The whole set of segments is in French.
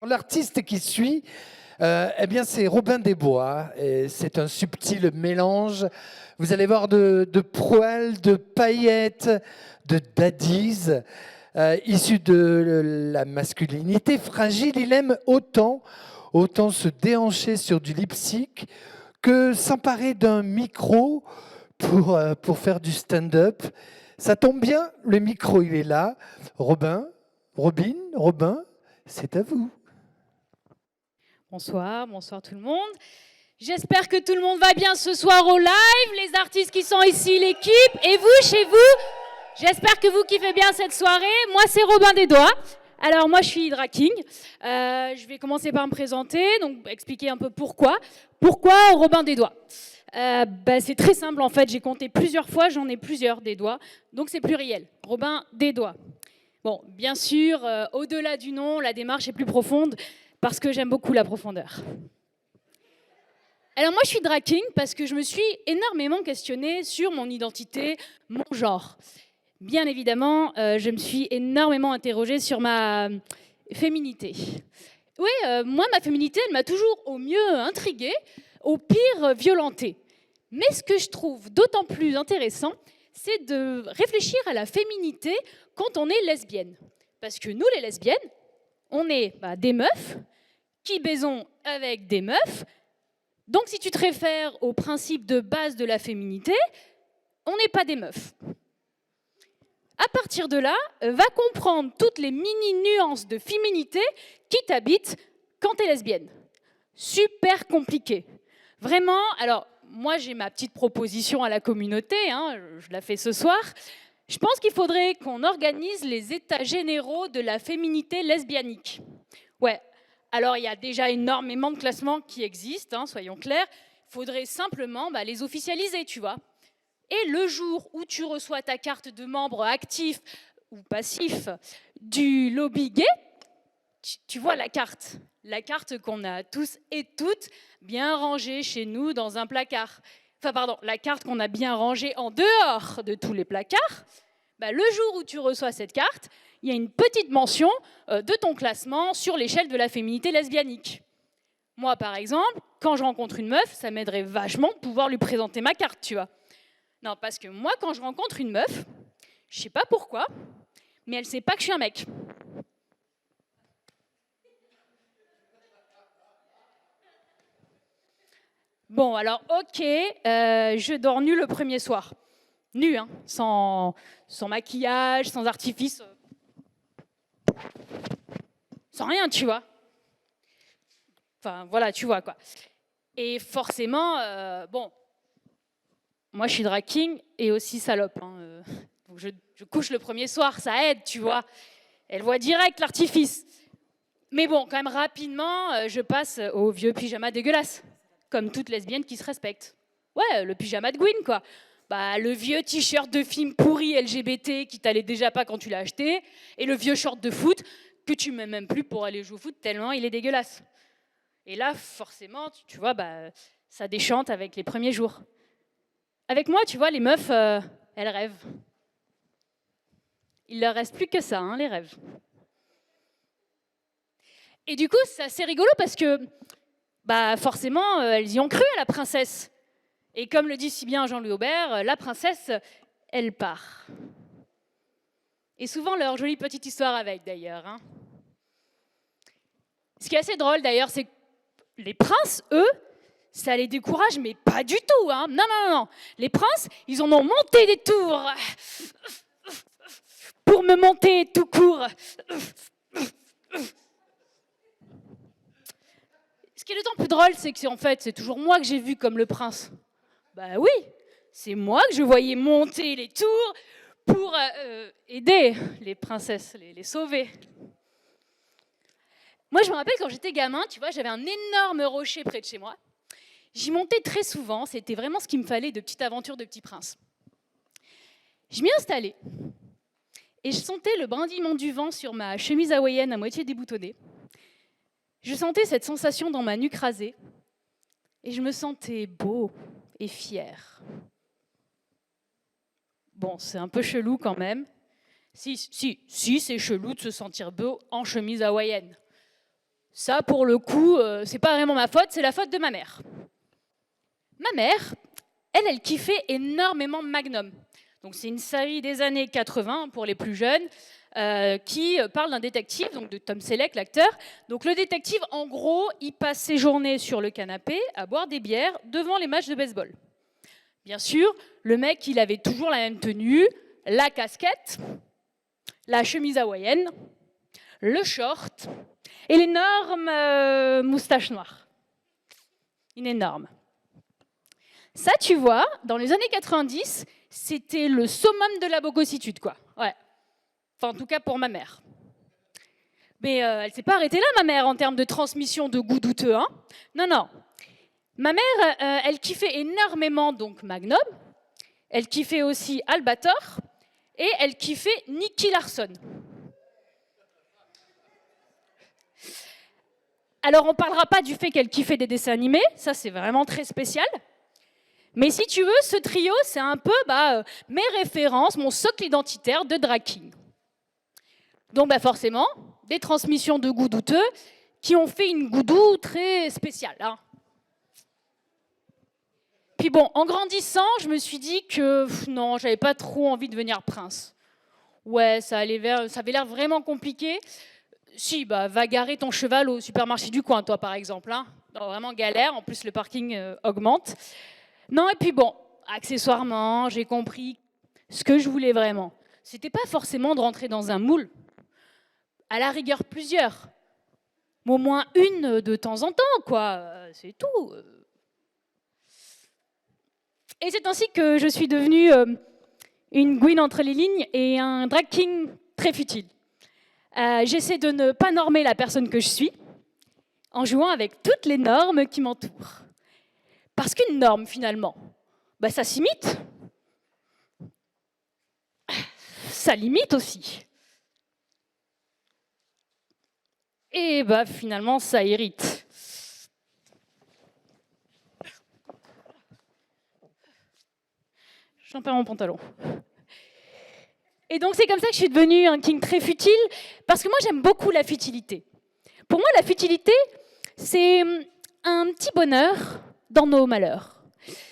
L'artiste qui suit, c'est Robin des Bois. Et c'est un subtil mélange. Vous allez voir de poils, de paillettes, de daddies, issus de la masculinité fragile. Il aime autant se déhancher sur du lip-sync que s'emparer d'un micro pour faire du stand-up. Ça tombe bien, le micro il est là. Robin, c'est à vous. Bonsoir tout le monde. J'espère que tout le monde va bien ce soir au live, les artistes qui sont ici, l'équipe, et vous, chez vous. J'espère que vous kiffez bien cette soirée. Moi, c'est Robin des Doigts. Alors, moi, je suis drag king. Je vais commencer par me présenter, donc expliquer un peu pourquoi. Pourquoi Robin des Doigts c'est très simple, en fait. J'ai compté plusieurs fois, j'en ai plusieurs des doigts, donc c'est pluriel. Robin des Doigts. Bon, bien sûr, au-delà du nom, la démarche est plus profonde, parce que j'aime beaucoup la profondeur. Alors moi, je suis drag king parce que je me suis énormément questionnée sur mon identité, mon genre. Bien évidemment, je me suis énormément interrogée sur ma féminité. Oui, moi, ma féminité, elle m'a toujours au mieux intriguée, au pire violentée. Mais ce que je trouve d'autant plus intéressant, c'est de réfléchir à la féminité quand on est lesbienne. Parce que nous, les lesbiennes, on est des meufs qui baisons avec des meufs. Donc, si tu te réfères au principe de base de la féminité, on n'est pas des meufs. À partir de là, va comprendre toutes les mini-nuances de féminité qui t'habitent quand tu es lesbienne. Super compliqué. Vraiment, alors, moi, j'ai ma petite proposition à la communauté, je la fais ce soir. Je pense qu'il faudrait qu'on organise les états généraux de la féminité lesbianique. Ouais, alors il y a déjà énormément de classements qui existent, soyons clairs. Il faudrait simplement les officialiser, tu vois. Et le jour où tu reçois ta carte de membre actif ou passif du lobby gay, tu vois la carte qu'on a tous et toutes bien rangée chez nous dans un placard. Enfin, pardon, la carte qu'on a bien rangée en dehors de tous les placards. Le jour où tu reçois cette carte, il y a une petite mention de ton classement sur l'échelle de la féminité lesbianique. Moi, par exemple, quand je rencontre une meuf, ça m'aiderait vachement de pouvoir lui présenter ma carte, tu vois. Non, parce que moi, quand je rencontre une meuf, je sais pas pourquoi, mais elle sait pas que je suis un mec. Bon, alors, ok, je dors nue le premier soir. Nue, sans maquillage, sans artifice. Sans rien, tu vois. Enfin, voilà, tu vois, quoi. Et forcément, moi, je suis drag king et aussi salope. Donc je couche le premier soir, ça aide, tu vois. Elle voit direct l'artifice. Mais bon, quand même, rapidement, je passe au vieux pyjama dégueulasse. Comme toute lesbienne qui se respecte. Ouais, le pyjama de Gwyn, quoi. Le vieux t-shirt de film pourri LGBT qui t'allait déjà pas quand tu l'as acheté. Et le vieux short de foot que tu mets même plus pour aller jouer au foot tellement il est dégueulasse. Et là, forcément, tu vois, ça déchante avec les premiers jours. Avec moi, tu vois, les meufs, elles rêvent. Il leur reste plus que ça, les rêves. Et du coup, c'est assez rigolo parce que, forcément, elles y ont cru à la princesse. Et comme le dit si bien Jean-Louis Aubert, la princesse, elle part. Et souvent, leur jolie petite histoire avec, d'ailleurs. Ce qui est assez drôle, d'ailleurs, c'est que les princes, eux, ça les décourage, mais pas du tout. Non. Les princes, ils en ont monté des tours pour me monter tout court. Ce qui est d'autant plus drôle, c'est que en fait, c'est toujours moi que j'ai vu comme le prince. Oui, c'est moi que je voyais monter les tours pour aider les princesses, les sauver. Moi, je me rappelle quand j'étais gamin, tu vois, j'avais un énorme rocher près de chez moi. J'y montais très souvent, c'était vraiment ce qu'il me fallait de petite aventure de petit prince. Je m'y installais et je sentais le brindillement du vent sur ma chemise hawaïenne à moitié déboutonnée. Je sentais cette sensation dans ma nuque rasée et je me sentais beau et fier. Bon, c'est un peu chelou quand même. Si, c'est chelou de se sentir beau en chemise hawaïenne. Ça, pour le coup, c'est pas vraiment ma faute, c'est la faute de ma mère. Ma mère, elle kiffait énormément Magnum. Donc c'est une série des années 80 pour les plus jeunes qui parle d'un détective, donc de Tom Selleck, l'acteur. Donc le détective, en gros, il passe ses journées sur le canapé à boire des bières devant les matchs de baseball. Bien sûr, le mec, il avait toujours la même tenue, la casquette, la chemise hawaïenne, le short et l'énorme moustache noire. Une énorme. Ça, tu vois, dans les années 90, c'était le summum de la bogossitude, quoi. Ouais. Enfin, en tout cas pour ma mère. Mais elle ne s'est pas arrêtée là, ma mère, en termes de transmission de goût douteux. Hein. Non, non. Ma mère, elle kiffait énormément donc Magnum. Elle kiffait aussi Albator. Et elle kiffait Nicky Larson. Alors, on ne parlera pas du fait qu'elle kiffait des dessins animés. Ça, c'est vraiment très spécial. Mais si tu veux, ce trio, c'est un peu mes références, mon socle identitaire de drag king. Donc forcément, des transmissions de goût douteux qui ont fait une goudou très spéciale. Hein. Puis bon, en grandissant, je me suis dit que non, j'avais pas trop envie de devenir prince. Ouais, ça avait l'air vraiment compliqué. Si, va garer ton cheval au supermarché du coin, toi par exemple. Hein. Non, vraiment galère, en plus le parking augmente. Non, et puis bon, accessoirement, j'ai compris ce que je voulais vraiment. C'était pas forcément de rentrer dans un moule. À la rigueur, plusieurs. Mais au moins une de temps en temps, quoi. C'est tout. Et c'est ainsi que je suis devenue une Gwyn entre les lignes et un drag king très futile. J'essaie de ne pas normer la personne que je suis en jouant avec toutes les normes qui m'entourent. Parce qu'une norme, finalement, ça s'imite. Ça limite aussi. Et finalement, ça irrite. J'en perds mon pantalon. Et donc, c'est comme ça que je suis devenue un king très futile, parce que moi, j'aime beaucoup la futilité. Pour moi, la futilité, c'est un petit bonheur dans nos malheurs.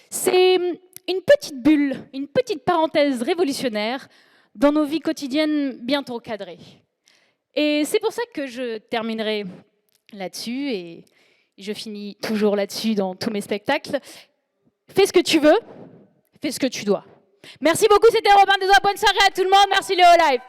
C'est une petite bulle, une petite parenthèse révolutionnaire dans nos vies quotidiennes bientôt cadrées. Et c'est pour ça que je terminerai là-dessus, et je finis toujours là-dessus dans tous mes spectacles. Fais ce que tu veux, fais ce que tu dois. Merci beaucoup, c'était Robin Des Oies. Bonne soirée à tout le monde. Merci Léo Live.